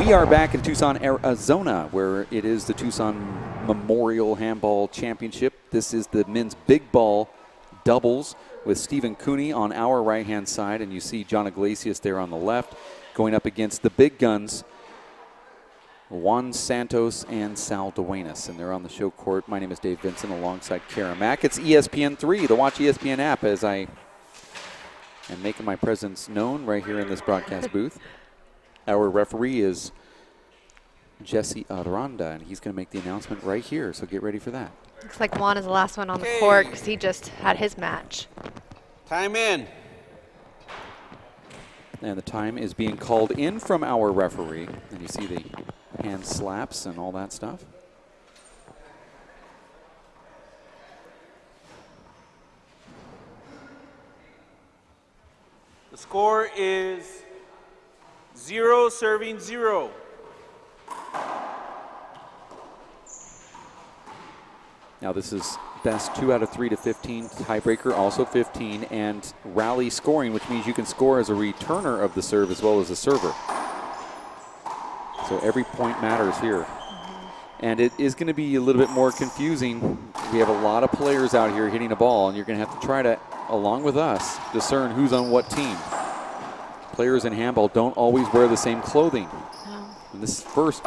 We are back in Tucson, Arizona, where it is the Tucson Memorial Handball Championship. This is the men's big ball doubles with Stephen Cooney on our right-hand side, and you see John Iglesias there on the left, going up against the big guns, Juan Santos and Sal Duenas, and they're on the show court. My name is Dave Vincent alongside Kara Mack. It's ESPN3, the Watch ESPN app, as I am making my presence known right here in this broadcast booth. Our referee is Jesse Aranda, and he's going to make the announcement right here, so get ready for that. Looks like Juan is the last one on the court because he just had his match. Time in. And the time is being called in from our referee, and you see the hand slaps and all that stuff. The score is 0 serving 0. Now this is best 2 out of 3 to 15, tiebreaker also 15, and rally scoring, which means you can score as a returner of the serve as well as a server. So every point matters here. And it is going to be a little bit more confusing. We have a lot of players out here hitting a ball, and you're going to have to try to, along with us, discern who's on what team. Players in handball don't always wear the same clothing. And this first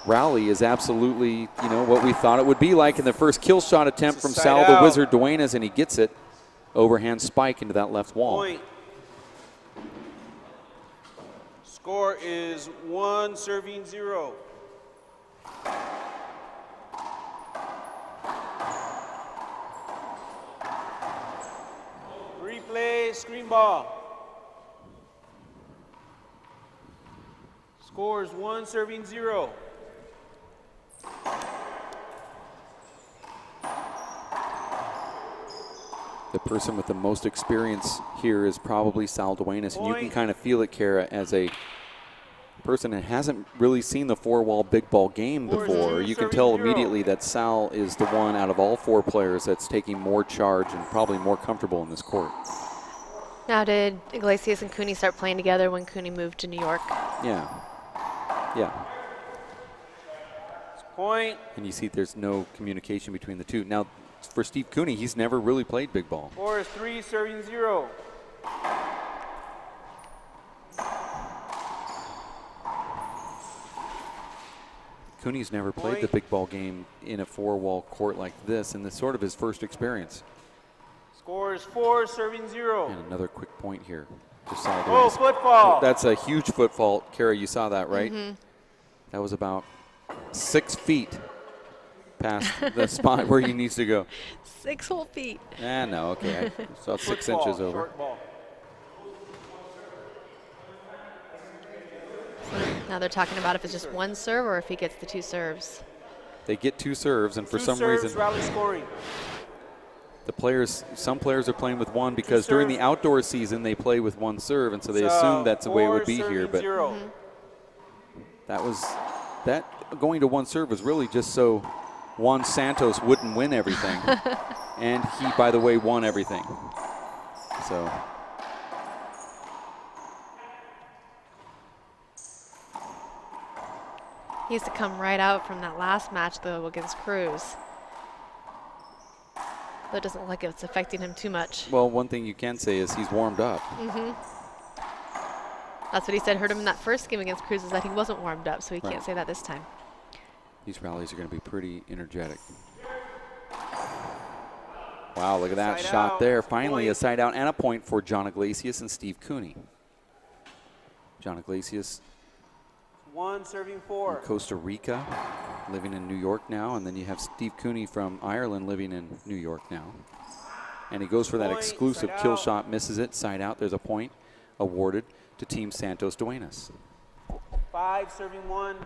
rally is absolutely, you know, what we thought it would be like in the first kill shot attempt from Sal the Wizard Duenas, and he gets it. Overhand spike into that left wall. Point. Score is 1 serving 0. Replay, screen ball. Score is 1 serving 0. The person with the most experience here is probably Sal Duenas, and you can kind of feel it, Kara, as a person that hasn't really seen the four-wall big ball game before. You can tell immediately that Sal is the one out of all 4 players that's taking more charge and probably more comfortable in this court. Now, did Iglesias and Cooney start playing together when Cooney moved to New York? Yeah. Yeah. Point. And you see there's no communication between the two. Now, for Steve Cooney, he's never really played big ball. Score is 3 serving 0. Cooney's never played the big ball game in a 4-wall court like this, and it's sort of his first experience. Score is 4 serving 0. And another quick point here. Oh, football. That's a huge foot fault. Kara, you saw that, right? That was about 6 feet past the spot where he needs to go. 6 whole feet. No, okay. I saw 6 inches over. Now they're talking about if it's just 1 serve or if he gets the 2 serves. They get 2 serves, and for some reason, rally scoring. Some players are playing with 1 because during the outdoor season they play with 1 serve, and so they assume that's the way it would be here. But that going to 1 serve was really just so Juan Santos wouldn't win everything, and he, by the way, won everything. So. He has to come right out from that last match, though, against Cruz. But it doesn't look like it's affecting him too much. Well, one thing you can say is he's warmed up. That's what he said. Hurt him in that first game against Cruz, is that he wasn't warmed up, so he can't say that this time. These rallies are going to be pretty energetic. Wow, look at that shot there. Finally, a side out and a point for John Iglesias and Steve Cooney. John Iglesias, 1 serving 4. Costa Rica, living in New York now, and then you have Steve Cooney from Ireland living in New York now. And he goes for that exclusive kill shot, misses it, side out. There's a point awarded to Team Santos Duenas. 5 serving 1.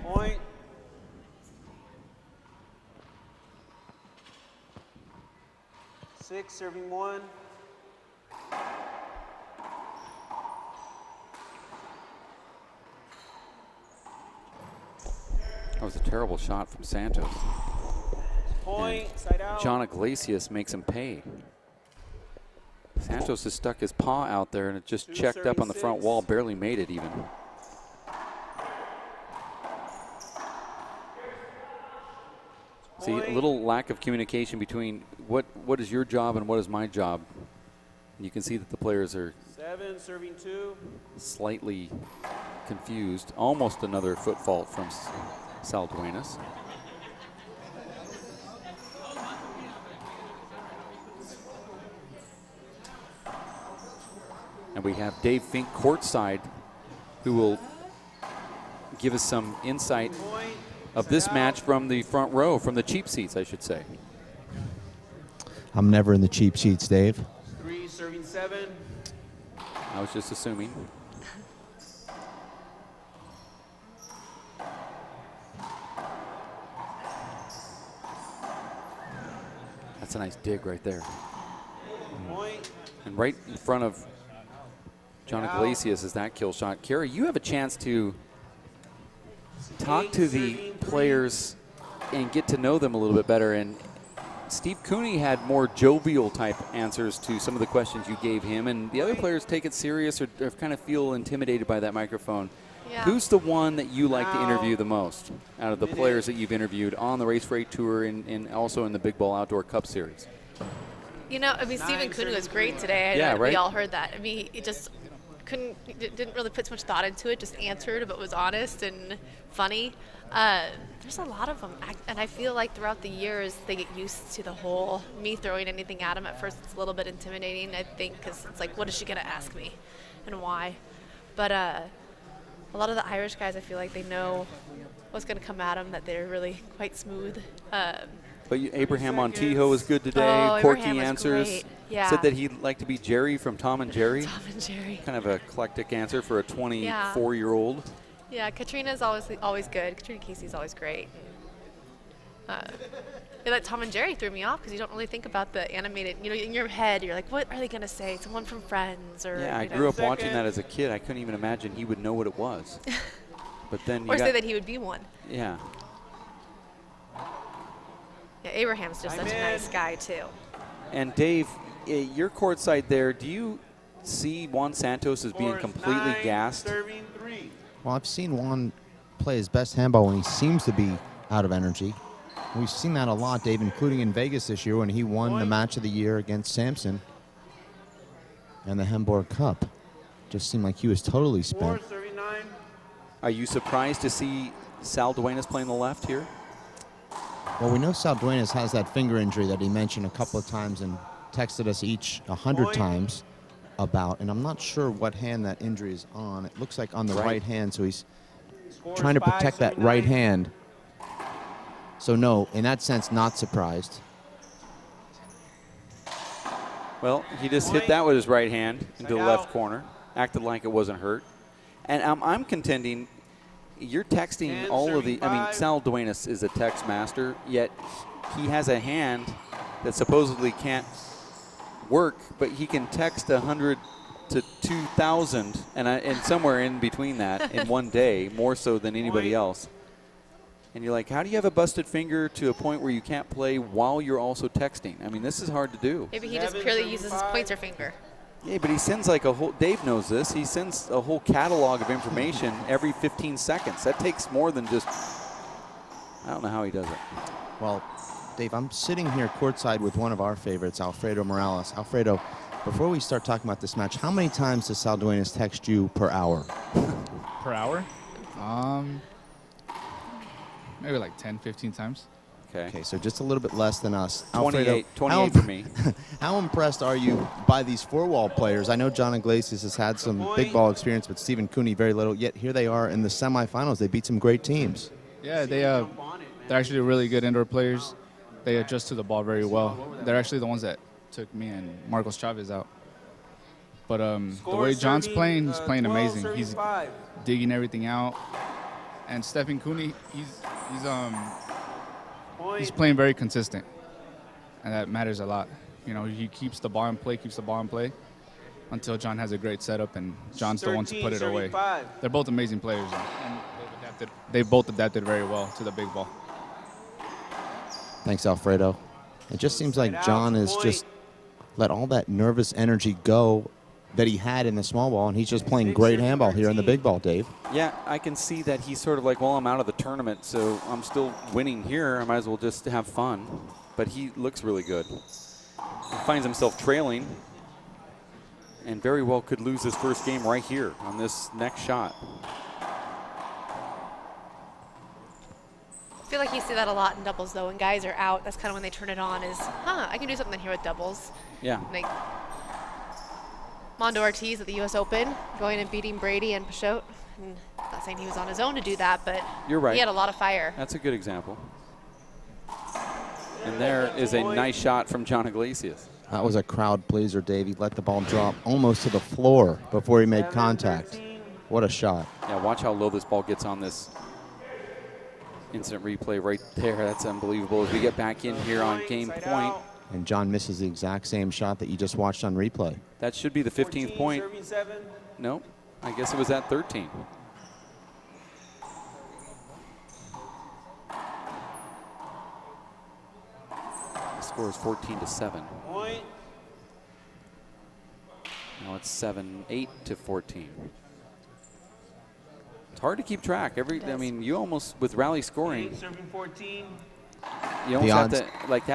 Point. 6 serving 1. was a terrible shot from Santos. Point, side out. John Iglesias makes him pay. Santos has stuck his paw out there and it just checked up on the front wall, barely made it even. See, a little lack of communication between what is your job and what is my job. You can see that the players are 7, serving 2. slightly confused. Almost another foot fault from Sal Duenas. And we have Dave Fink courtside, who will give us some insight of this match from the front row, from the cheap seats, I should say. I'm never in the cheap seats, Dave. 3, serving 7. I was just assuming. That's a nice dig right there. Point. And right in front of John Iglesias is that kill shot. Kerry, you have a chance to talk to the players and get to know them a little bit better. And Steve Cooney had more jovial type answers to some of the questions you gave him, and the other players take it serious or kind of feel intimidated by that microphone. Yeah. Who's the one that you like to interview the most out of the players that you've interviewed on the Race Freight Tour and also in the Big Ball Outdoor Cup Series? You know, I mean, Stephen Cooney was great today. Yeah, right? We all heard that. I mean, he just didn't really put too much thought into it, just answered, but was honest and funny. There's a lot of them, and I feel like throughout the years they get used to the whole me throwing anything at them. At first it's a little bit intimidating, I think, because it's like, what is she going to ask me and why? But a lot of the Irish guys, I feel like they know what's going to come at them, that they're really quite smooth. But Abraham Montijo was good today. Oh, Corky Abraham was answers. great. Yeah. Said that he'd like to be Jerry from Tom and Jerry. Tom and Jerry. Kind of a eclectic answer for a 24-year-old. Yeah, Katrina's always good. Katrina Casey's always great. That Tom and Jerry threw me off because you don't really think about the animated. You know, in your head, you're like, what are they going to say? Someone from Friends or. Yeah, I grew up watching that as a kid. I couldn't even imagine he would know what it was. But then or say that he would be one. Yeah. Yeah, Abraham's just such a nice guy too. And Dave, your courtside there, do you see Juan Santos as being completely 9, gassed? serving 3. Well, I've seen Juan play his best handball when he seems to be out of energy. We've seen that a lot, Dave, including in Vegas this year when he won the match of the year against Sampson and the Hemborg Cup. Just seemed like he was totally 4, spent. serving 9. Are you surprised to see Sal Duenas playing the left here? Well, we know Sal Duenas has that finger injury that he mentioned a couple of times and texted us each 100 times about, and I'm not sure what hand that injury is on. It looks like on the right hand, so he's trying to protect that right hand. So no, in that sense, not surprised. Well, he just hit that with his right hand into the left corner, acted like it wasn't hurt. And I'm contending, you're texting all of the, I mean, Sal Duenas is a text master, yet he has a hand that supposedly can't work, but he can text 100 to 2,000 and somewhere in between that in one day, more so than anybody else. And you're like, how do you have a busted finger to a point where you can't play while you're also texting? I mean, this is hard to do. Maybe he just purely uses his pointer finger. Yeah, but he sends like a whole, Dave knows this, he sends a whole catalog of information every 15 seconds. That takes more than just, I don't know how he does it. Well, Dave, I'm sitting here courtside with one of our favorites, Alfredo Morales. Alfredo, before we start talking about this match, how many times does Sal Duenas text you per hour? Per hour? Maybe like 10, 15 times. Okay, so just a little bit less than us. 28 Alfredo, for me. How impressed are you by these four-wall players? I know John Iglesias has had some big ball experience, but Stephen Cooney very little, yet here they are in the semifinals. They beat some great teams. Yeah, they're actually really good indoor players. They adjust to the ball very well. They're actually the ones that took me and Marcos Chavez out. But the way John's playing, he's playing amazing. He's digging everything out. And Stephen Cooney, he's playing very consistent, and that matters a lot. You know, he keeps the ball in play, until John has a great setup, and John's the one to put it away. They're both amazing players, and they would have they both adapted very well to the big ball. Thanks, Alfredo. It just seems like John has just let all that nervous energy go that he had in the small ball, and he's just playing great handball here in the big ball, Dave. Yeah, I can see that he's sort of like, well, I'm out of the tournament, so I'm still winning here. I might as well just have fun. But he looks really good. He finds himself trailing and very well could lose his first game right here on this next shot. I feel like you see that a lot in doubles, though. When guys are out, that's kind of when they turn it on is, I can do something here with doubles. Yeah. Like Mondo Ortiz at the U.S. Open, going and beating Brady and Pachot. And I'm not saying he was on his own to do that, but you're right. He had a lot of fire. That's a good example. And there is a nice shot from John Iglesias. That was a crowd pleaser, Dave. He let the ball drop almost to the floor before he made contact. What a shot. Yeah, watch how low this ball gets on this instant replay right there. That's unbelievable. As we get back in here on game point. And John misses the exact same shot that you just watched on replay. That should be the 15th point. No, I guess it was at 13. The score is 14-7. Point. Now it's 7-8 to 14. It's hard to keep track. I mean, you almost, with rally scoring, Serving 14. you almost have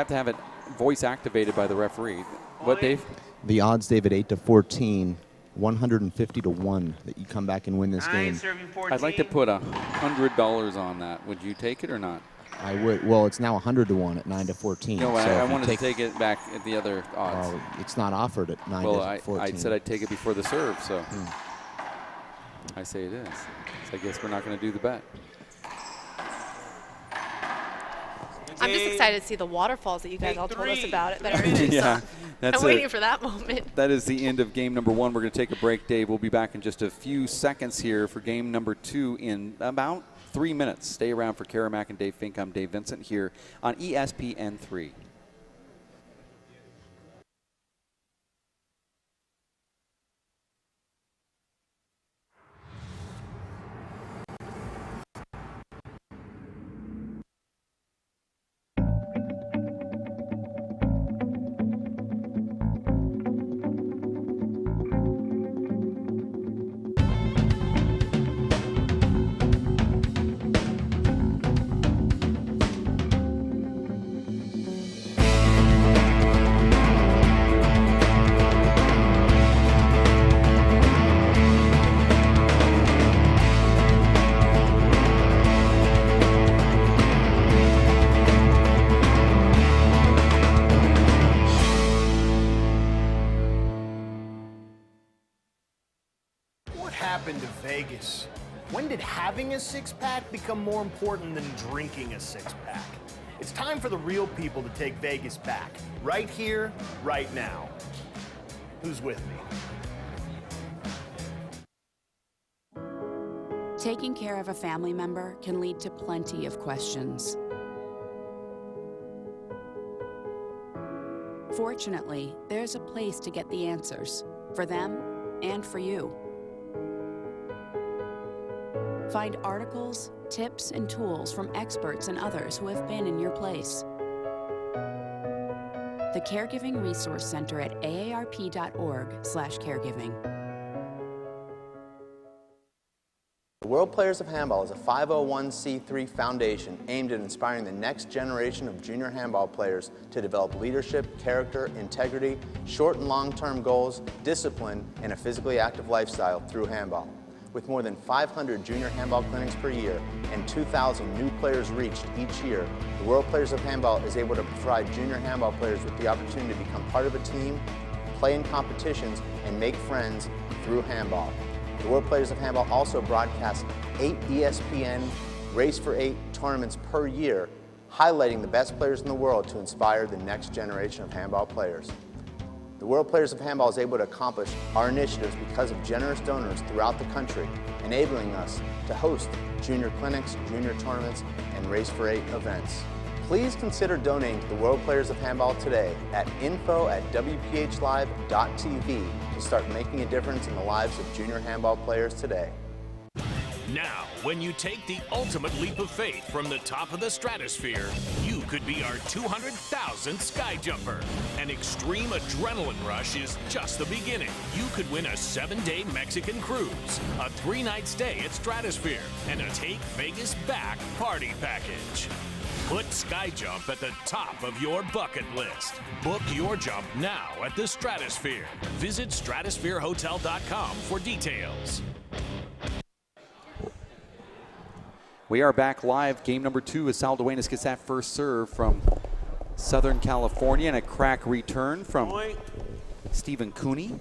to have it voice activated by the referee. What, Dave? The odds, David, 8 to 14, 150 to 1 that you come back and win this game. Serving 14. I'd like to put $100 on that. Would you take it or not? I would. Well, it's now 100 to 1 at 9 to 14. No, so I wanted to take it back at the other odds. Well, it's not offered at 9 to 14. I said I'd take it before the serve, so I say it is. So I guess we're not going to do the bet. I'm just excited to see the waterfalls that you guys all told us about that are in Tucson. Yeah, I'm waiting for that moment. That is the end of game number 1. We're going to take a break, Dave. We'll be back in just a few seconds here for game number 2 in about 3 minutes. Stay around for Kara Mack and Dave Fink. I'm Dave Vincent here on ESPN3. Vegas. When did having a six-pack become more important than drinking a six-pack? It's time for the real people to take Vegas back. Right here, right now. Who's with me? Taking care of a family member can lead to plenty of questions. Fortunately, there's a place to get the answers, for them and for you. Find articles, tips, and tools from experts and others who have been in your place. The Caregiving Resource Center at aarp.org/caregiving. The World Players of Handball is a 501c3 foundation aimed at inspiring the next generation of junior handball players to develop leadership, character, integrity, short and long-term goals, discipline, and a physically active lifestyle through handball. With more than 500 junior handball clinics per year and 2,000 new players reached each year, the World Players of Handball is able to provide junior handball players with the opportunity to become part of a team, play in competitions, and make friends through handball. The World Players of Handball also broadcasts 8 ESPN Race for 8 tournaments per year, highlighting the best players in the world to inspire the next generation of handball players. The World Players of Handball is able to accomplish our initiatives because of generous donors throughout the country, enabling us to host junior clinics, junior tournaments, and Race for 8 events. Please consider donating to the World Players of Handball today at info@wphlive.tv to start making a difference in the lives of junior handball players today. Now, when you take the ultimate leap of faith from the top of the stratosphere, you could be our 200,000th sky jumper. An extreme adrenaline rush is just the beginning. You could win a 7-day Mexican cruise, a 3-night stay at Stratosphere, and a Take Vegas Back party package. Put Sky Jump at the top of your bucket list. Book your jump now at the Stratosphere. Visit stratospherehotel.com for details. We are back live. Game number 2 as Sal Duenas gets that first serve from Southern California, and a crack return from Stephen Cooney.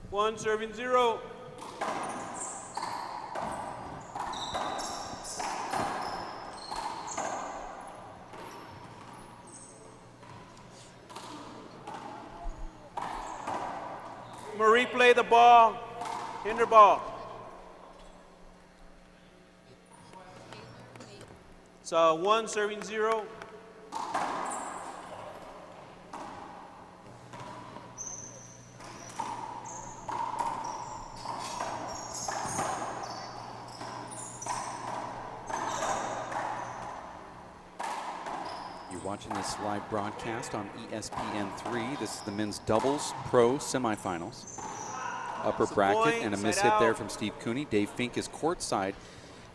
1 serving 0. Marie play the ball. Hinder ball. So 1 serving 0. You're watching this live broadcast on ESPN3. This is the men's doubles pro semifinals. Upper bracket and a miss hit there from Steve Cooney. Dave Fink is courtside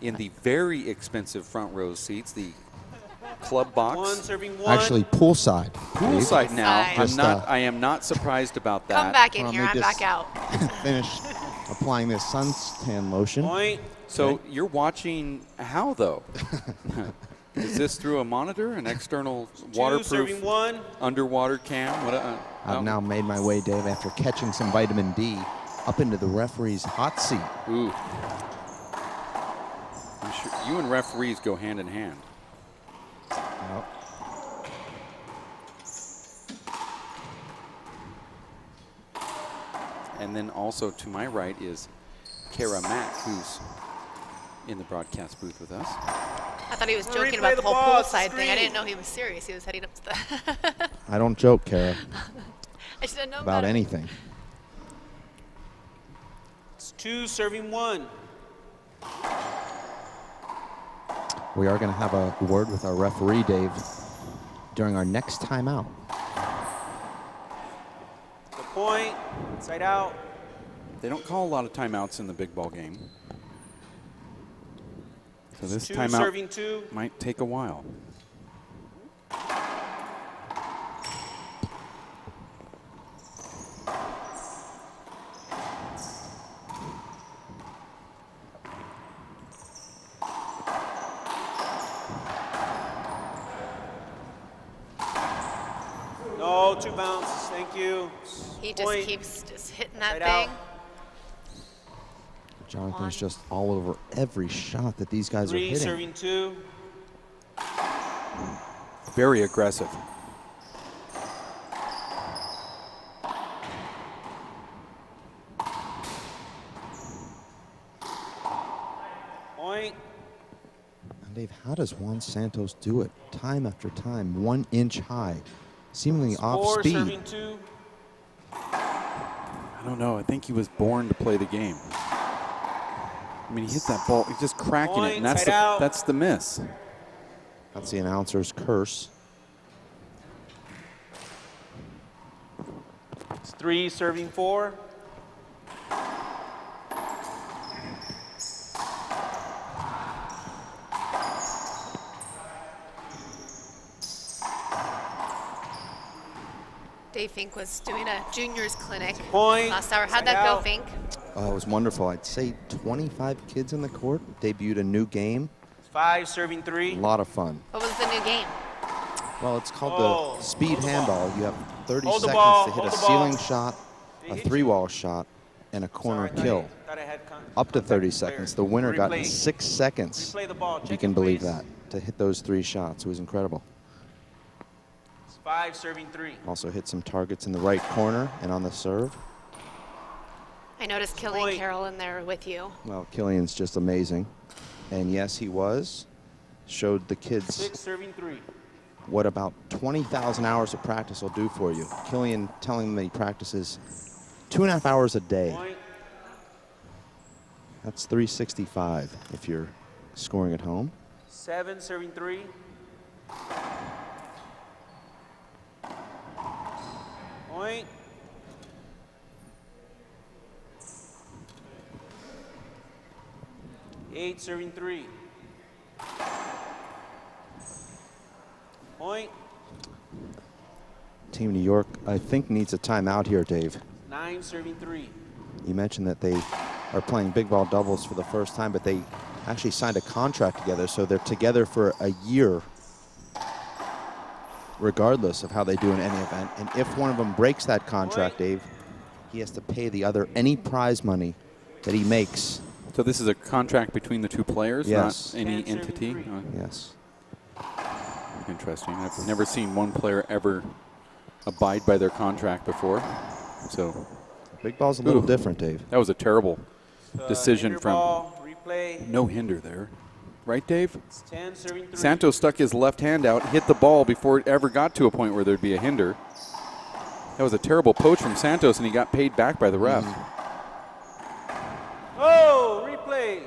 in the very expensive front row seats, the club box. 1 serving 1. Actually, poolside. Poolside now. Just, I am not surprised about that. Come back in here. I'm back out. Finish applying this suntan lotion. Point. So you're watching how, though? Is this through a monitor, an external 2 waterproof serving 1. underwater cam? I've now made my way, Dave, after catching some vitamin D, up into the referee's hot seat. Ooh. I'm sure you and referees go hand in hand. Yep. And then also to my right is Kara Mack, who's in the broadcast booth with us. I thought he was joking Replay about the the whole ball, poolside thing. I screen. didn't know he was serious. He was heading up to the. I don't joke, Kara, I should have known about better. anything. It's 2 serving 1. We are going to have a word with our referee, Dave, during our next timeout. The point. Inside out. They don't call a lot of timeouts in the big ball game. So this 2 timeout serving 2. might take a while. No, 2 bounces. Thank you. He just Point. keeps just hitting that Inside thing. out. Jonathan's just all over every shot that these guys are 3 hitting. serving 2. Very aggressive. Point. And Dave, how does Juan Santos do it time after time, 1 inch high, seemingly off 4 speed? serving 2. I don't know. I think he was born to play the game. I mean, he hit that ball. He's just cracking it, and Point, side out. that's the miss. That's the announcer's curse. It's 3 serving 4. Dave Fink was doing a juniors clinic Point. last hour. How'd Side that go, out. Fink? Oh, it was wonderful. I'd say 25 kids in the court. Debuted a new game. 5 serving A 3. lot of fun. What was the new game? Well, it's called Oh, the speed hold the handball. You have 30 Hold the seconds ball, to hit hold a the ball. ceiling shot, They a hit you. 3-wall shot, and a corner kill. Thought I had Up to 30 contact player. seconds. The winner got Replay. 6 seconds. Replay the ball. If you Check can it, believe please. that, to hit those 3 shots. It was incredible. It's 5 serving 3. Also hit some targets in the right corner and on the serve. I noticed Killian Point. Carroll in there with you. Well, Killian's just amazing. And yes, he was. Showed the kids 6 serving 3. what about 20,000 hours of practice will do for you. Killian telling them that he practices 2.5 hours a day. Point. That's 365 if you're scoring at home. 7, serving 3. Point. Eight, serving 3. Point. Team New York, I think, needs a timeout here, Dave. 9, serving 3. You mentioned that they are playing big ball doubles for the first time, but they actually signed a contract together, so they're together for a year, regardless of how they do in any event. And if one of them breaks that contract, Dave, he has to pay the other any prize money that he makes. So this is a contract between the two players, Yes. not any entity? Yes. Interesting. I've never seen one player ever abide by their contract before. So big ball's a little different, Dave. That was a terrible decision from Ball, replay. no hinder there. Right, Dave? 10, serving 3. Santos stuck his left hand out, hit the ball before it ever got to a point where there'd be a hinder. That was a terrible poach from Santos, and he got paid back by the ref. Oh, replay.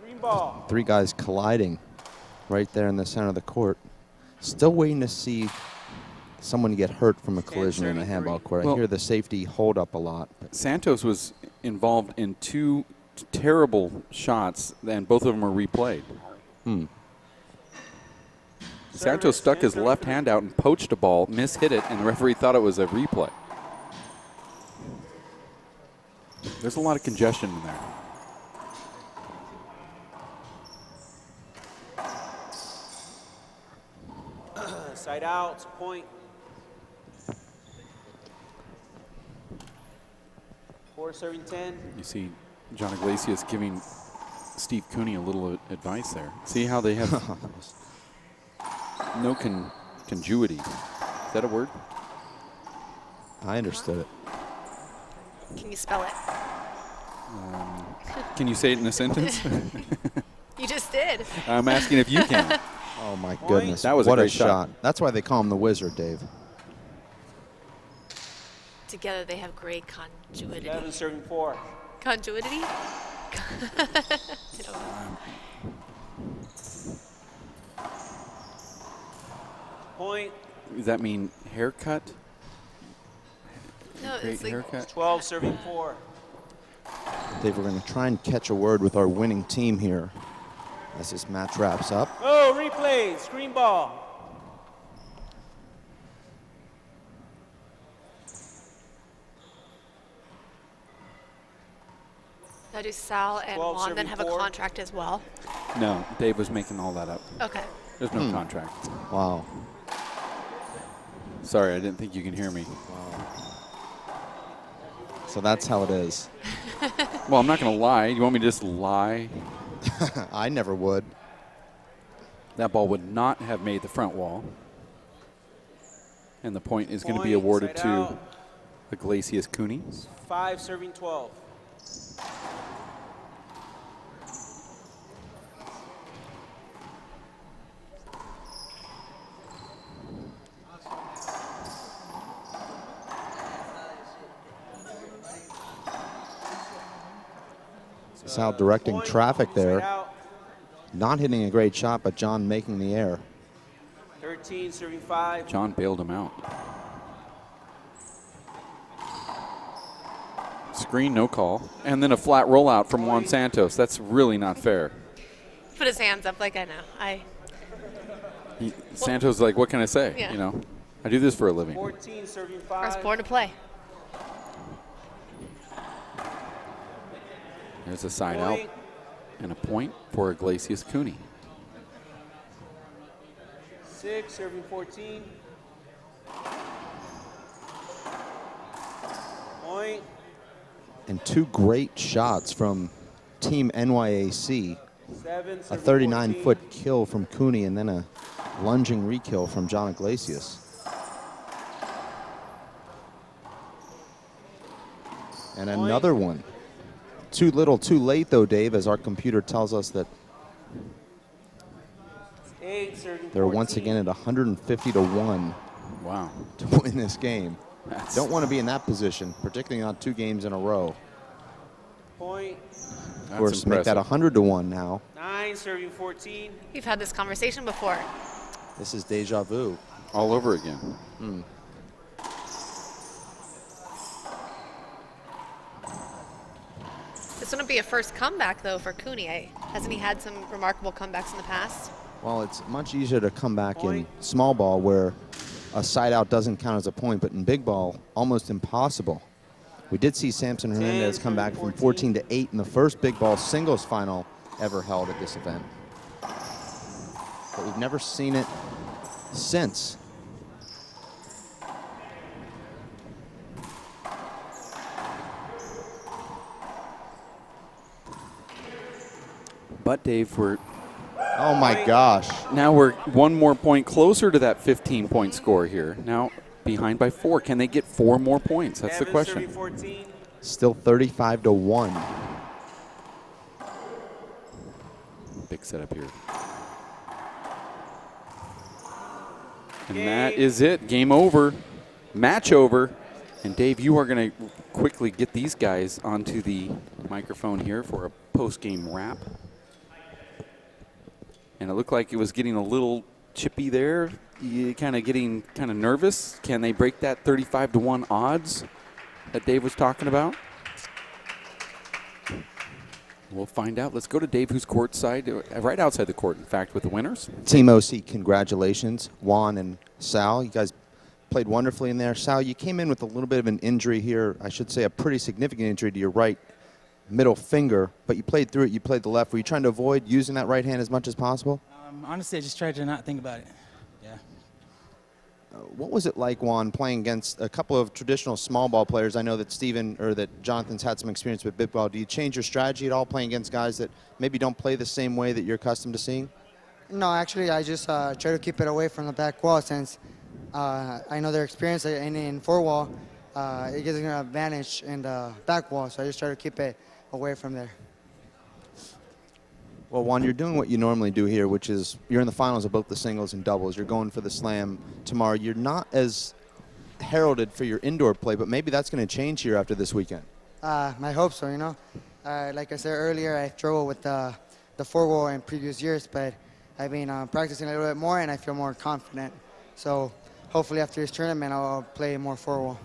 Green ball. Three guys colliding right there in the center of the court. Still waiting to see someone get hurt from a collision in a handball court. I hear the safety hold up a lot. Santos was involved in two terrible shots, and both of them were replayed. Santos stuck his left hand out and poached a ball, mishit it, and the referee thought it was a replay. There's a lot of congestion in there. Side out, point. 4, serving 10. You see John Iglesias giving Steve Cooney a little advice there. See how they have no conjuity. Is that a word? I understood it. Can you spell it? Can you say it in a sentence? You just did. I'm asking if you can. Oh, my goodness. That was what a great shot. That's why they call him the Wizard, Dave. Together they have great conjuity. 11, serving 4. Conjuity? I don't know. Point. Does that mean haircut? No, Great it's like haircut. 12, serving 4. Dave, we're going to try and catch a word with our winning team here as this match wraps up. Oh, replay. Screen ball. Now do Sal and 12, Juan then serving have a 4. contract as well? No, Dave was making all that up. Okay. There's no contract. Wow. Sorry, I didn't think you can hear me. So that's how it is. Well, I'm not going to lie. You want me to just lie? I never would. That ball would not have made the front wall. And the point is going to be Point, awarded side to out. Iglesias Cooney. 5, serving 12. Sal directing Point, traffic side there. out. Not hitting a great shot, but John making the air. 13, serving 5. John bailed him out. Screen, no call. And then a flat rollout from Juan Santos. That's really not fair. Put his hands up like I know. Santos is like, what can I say? Yeah. You know, I do this for a living. 14, serving I was 5. born to play. There's a side out and a point for Iglesias Cooney. 6, serving 14. Point. And two great shots from Team NYAC. 7, A serving 39-foot kill from Cooney and then a lunging re-kill from John Iglesias. And another one. Too little, too late, though, Dave, as our computer tells us that 8, serving they're once 14. again at 150 to 1 Wow. to win this game. Don't want to be in that position, particularly on 2 games in a row. Point. Of course, make that 100 to 1 now. 9 serving 14. We've had this conversation before. This is deja vu. All over again. This wouldn't be a first comeback, though, for Cooney. Hasn't he had some remarkable comebacks in the past? Well, it's much easier to come back in small ball where a side out doesn't count as a point, but in big ball, almost impossible. We did see Samson Hernandez come back from 14 to 8 in the first big ball singles final ever held at this event. But we've never seen it since. But Dave, oh my gosh. Now we're one more point closer to that 15-point score here. Now behind by 4. Can they get 4 more points? That's the question. Still 35 to 1. Big setup here. And that is it. Game over. Match over. And Dave, you are going to quickly get these guys onto the microphone here for a post-game wrap. And it looked like it was getting a little chippy there. You getting nervous. Can they break that 35 to 1 odds that Dave was talking about? We'll find out. Let's go to Dave, who's courtside, right outside the court, in fact, with the winners. Team OC, congratulations. Juan and Sal, you guys played wonderfully in there. Sal, you came in with a little bit of an injury here. I should say a pretty significant injury to your right middle finger, but you played through it. You played the left. Were you trying to avoid using that right hand as much as possible? Honestly, I just tried to not think about it. Yeah. What was it like, Juan, playing against a couple of traditional small ball players? I know that that Jonathan's had some experience with big ball. Do you change your strategy at all playing against guys that maybe don't play the same way that you're accustomed to seeing? No, actually, I just try to keep it away from the back wall since I know their experience in four wall. It gives them an advantage in the back wall, so I just try to keep it away from there. Well, Juan, you're doing what you normally do here, which is you're in the finals of both the singles and doubles. You're going for the slam tomorrow. You're not as heralded for your indoor play, but maybe that's going to change here after this weekend. I hope so, you know. Like I said earlier, I struggled with the four wall in previous years, but I've been practicing a little bit more, and I feel more confident. So hopefully after this tournament, I'll play more four wall.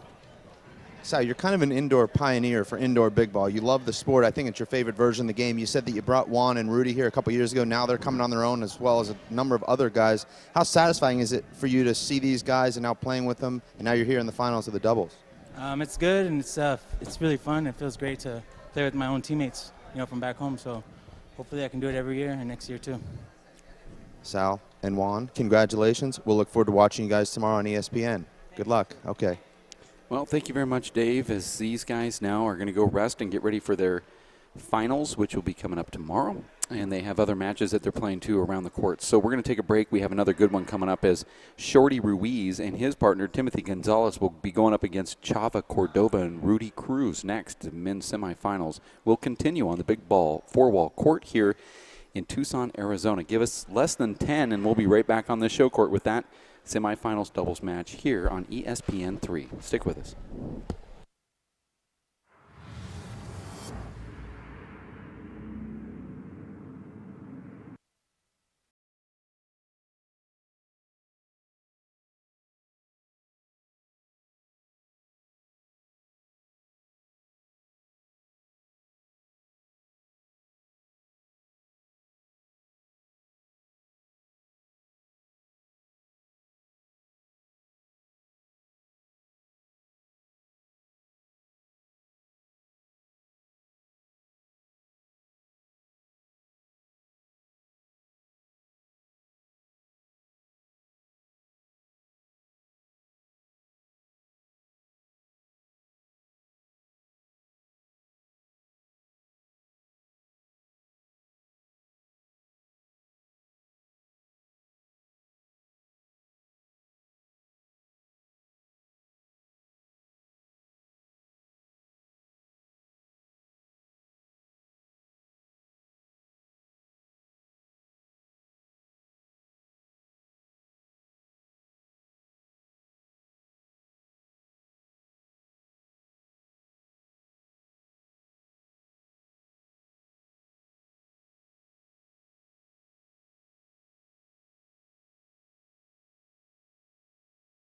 Sal, you're kind of an indoor pioneer for indoor big ball. You love the sport. I think it's your favorite version of the game. You said that you brought Juan and Rudy here a couple years ago. Now they're coming on their own as well as a number of other guys. How satisfying is it for you to see these guys and now playing with them, and now you're here in the finals of the doubles? It's good, and it's really fun. It feels great to play with my own teammates, from back home. So hopefully I can do it every year and next year too. Sal and Juan, congratulations. We'll look forward to watching you guys tomorrow on ESPN. Good luck. Okay. Well, thank you very much, Dave, as these guys now are going to go rest and get ready for their finals, which will be coming up tomorrow. And they have other matches that they're playing, too, around the court. So we're going to take a break. We have another good one coming up as Shorty Ruiz and his partner, Timothy Gonzalez, will be going up against Chava Cordova and Rudy Cruz next in men's semifinals. We'll continue on the big ball four-wall court here in Tucson, Arizona. Give us less than 10, and we'll be right back on this show court with that semifinals doubles match here on ESPN 3. Stick with us.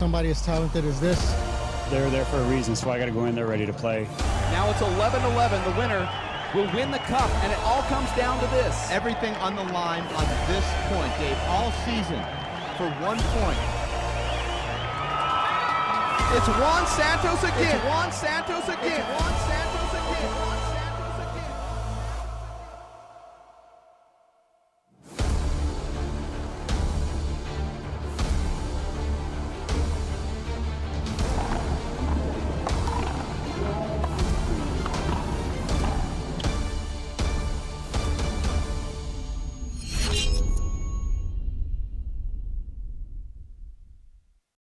Somebody as talented as this, they're there for a reason, so I got to go in there ready to play. Now it's 11-11. The winner will win the cup, and it all comes down to this. Everything on the line on this point, Dave, all season for 1 point. It's Juan Santos again. It's Juan Santos again. It's Juan Santos again.